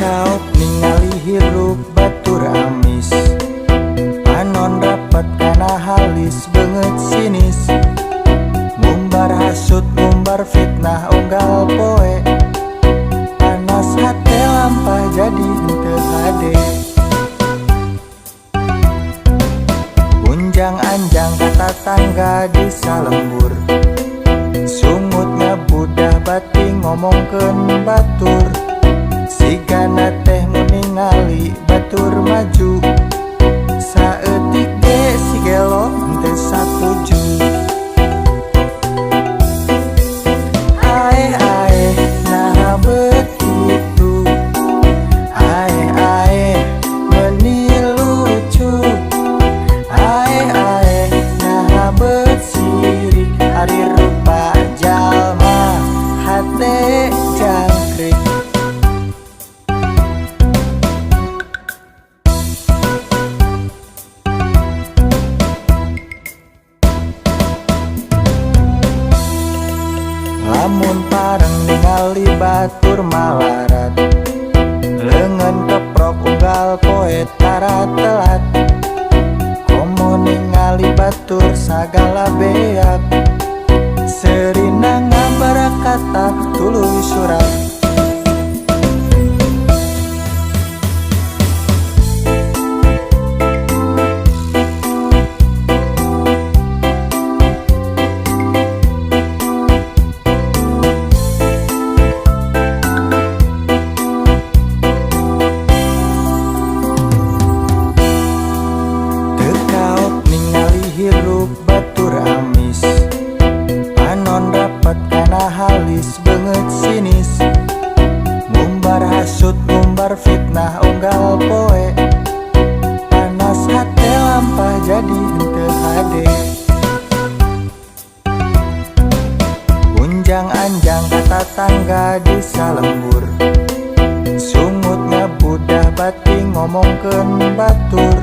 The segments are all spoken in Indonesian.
Kaok ningali hirup batur amis, panon rapat kana halis beungeut sinis, ngumbar hasut ngumbar fitnah unggal poe, panas hate lampah jadi henteu hade. Unjang anjang kata tangga di salembur, sungutnya budah bating ngomongkeun batur, sigana teh meningali batur maju, saeutik ge si gelo teu satuju. Ae ae nah begitu, ae ae meuni lucu, ae ae nah bersirik hari rupa jalma hate jangkrik. Lamun pareng ningali batur malarat, leungeun keprok unggal poe tara telat, komo ningali batur sagala beak, serina ngabarakata tuluy surat. Hirup batur amis, panon rapat kana halis beungeut sinis, ngumbar hasut ngumbar fitnah unggal poe, panas hate lampah jadi henteu hade. Unjang anjang kata tangga di salembur, sungutnya budah bating ngomongkeun batur,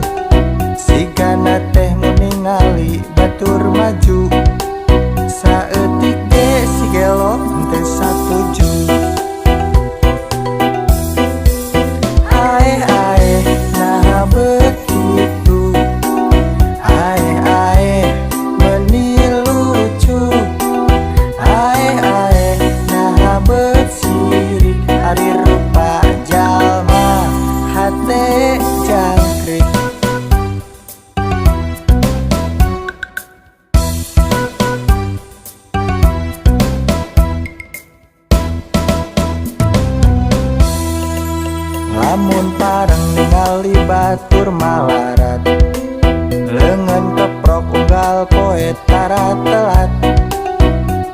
sigana teh meningali batur maju, saeutik ge si gelo teu satuju. Ae ae nah begitu, ae ae meuni lucu, ae ae nah bersirik hari rupa jalma hate jangkrik. Lamun pareng ningali batur malarat, leungeun keprok unggal poe tara telat,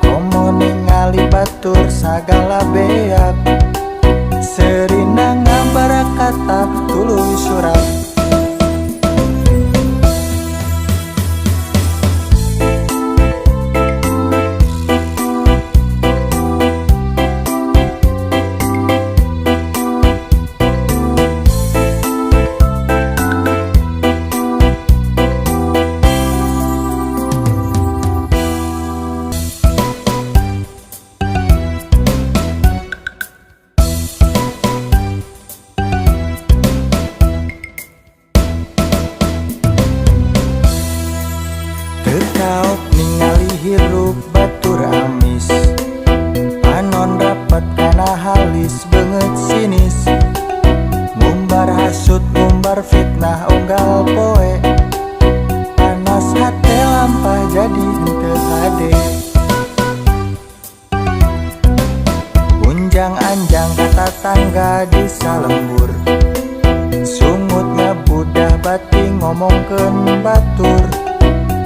komo ningali batur sagala beak, serina ngabarakata tuluy surat. Kaok ningali hirup batur amis, panon rapat kana halis beungeut sinis, ngumbar hasut ngumbar fitnah unggal poe, panas hate lampah jadi henteu hade. Unjang anjang kata tangga di salembur, sungutnya budah bating ngomongkeun batur,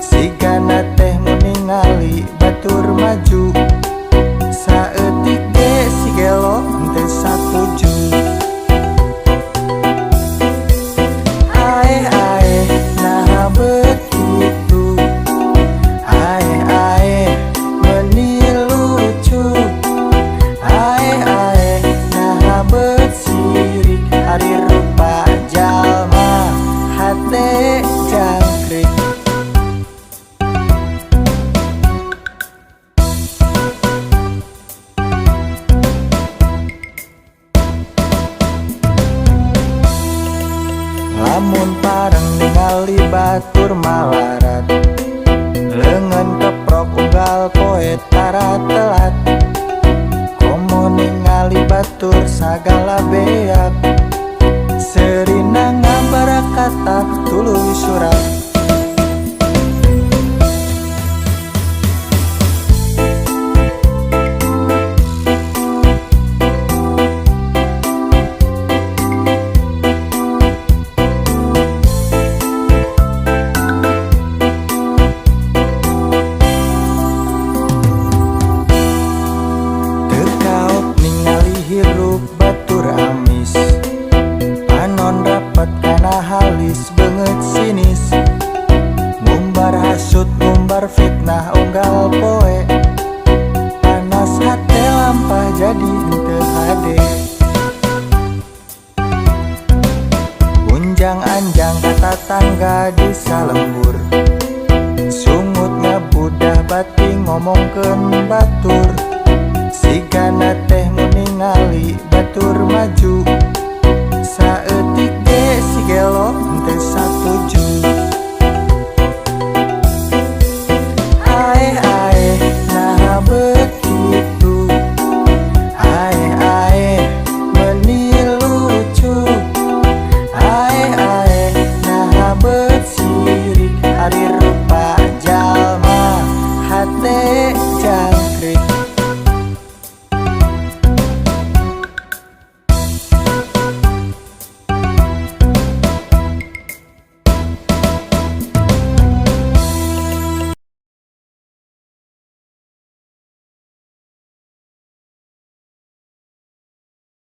sigana teh meningali batur maju, saeutik ge si gelo teu satuju. Ae ae nah begitu, ae ae meuni lucu, ae ae nah bersirik hari rupa jalma hate jangkrik. ningali batur malarat, leungeun keprok unggal poe tara telat. Komo ningali batur sagala beak, serina ngabarakata tuluy surat. Hirup batur amis, panon rapat kana halis beungeut sinis, ngumbar hasut ngumbar fitnah unggal poe, panas hate lampah jadi henteu hade. Unjang anjang kata tangga di salembur, sungut ngabudah bating ngomongkeun batur, sigana teh ningali batur maju.